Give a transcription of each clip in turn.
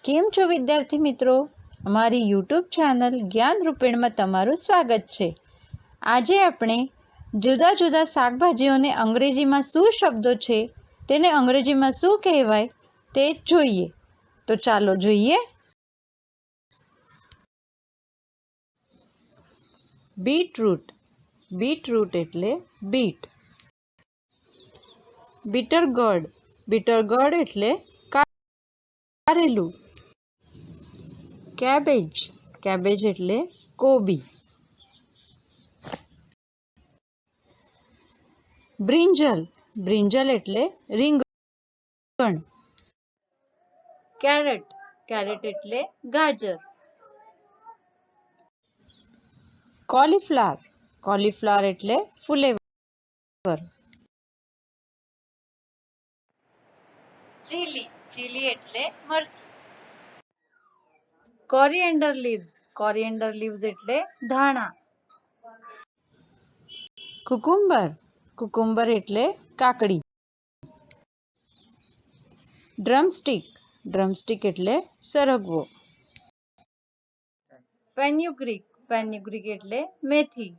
કેમ છો વિદ્યાર્થી મિત્રો? અમારી યુટ્યુબ ચેનલ જ્ઞાન રૂપેણમાં તમારું સ્વાગત છે। આજે આપણે જુદા જુદા શાકભાજીઓને અંગ્રેજીમાં શું શબ્દો છે, તેને અંગ્રેજીમાં શું કહેવાય તે જોઈએ। તો ચાલો જોઈએ। બીટરૂટ, બીટરૂટ એટલે બીટ। બીટર ગોર્ડ, બીટર ગોર્ડ એટલે કારેલું। કેબેજ, કેબેજ એટલે કોબી। બ્રિંજલ, બ્રિંજલ એટલે રીંગણ। કેરેટ, કેરેટ એટલે ગાજર। કોલીફ્લાવર, કોલીફ્લાવર એટલે ફુલેવર। ચીલી, ચીલી એટલે મરચું। કોરિએન્ડર લીવ્સ, કોરિએન્ડર લીવ્સ એટલે ધાણા। કુકુમ્બર, કુકુમ્બર એટલે કાકડી। ડ્રમસ્ટિક, ડ્રમસ્ટિક એટલે સરગવો। ફેન્યુગ્રીક, ફેન્યુગ્રીક એટલે મેથી।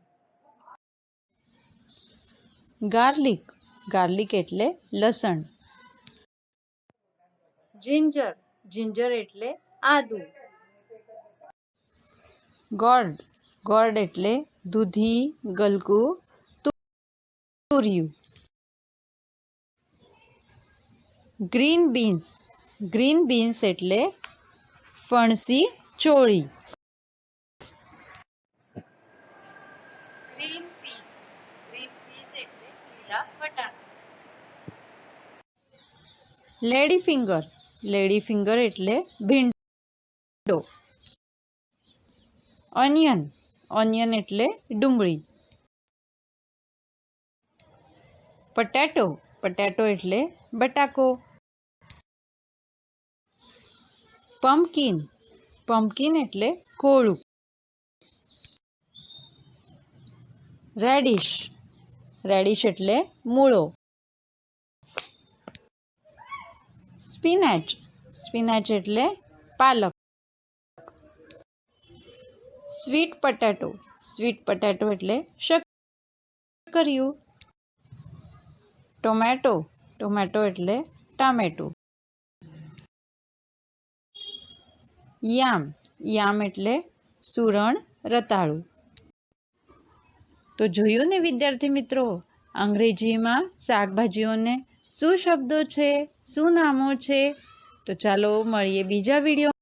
ગાર્લિક, ગાર્લિક એટલે લસણ। જિંજર, જિંજર એટલે આદુ। ગોર્ડ, ગોર્ડ એટલે દૂધી, ગલકું, તુરિયું। ગ્રીન બીન્સ, ગ્રીન બીન્સ એટલે ફણસી ચોળી। ગ્રીન પીસ, ગ્રીન પીસ એટલે લીલા વટાણા। લેડી ફિંગર, લેડી ફિંગર એટલે ભીંડો। ઓનિયન, ઓનિયન એટલે ડુંગળી। પટેટો, પટેટો એટલે બટાકો। પમ્પકિન, પમ્પકિન એટલે કોળું। રેડિશ, રેડિશ એટલે મૂળો। સ્પિનેચ, સ્પિનેચ એટલે પાલક। સ્વીટ પટેટો, સ્વીટ પટેટો એટલે શક્કરિયું। ટોમેટો, ટોમેટો એટલે ટામેટું। યામ, યામ એટલે સુરણ રતાળું। તો જોયું ને વિદ્યાર્થી મિત્રો, અંગ્રેજીમાં શાકભાજીઓને શું શબ્દો છે, શું નામો છે। તો ચાલો મળીએ બીજા વિડીયો।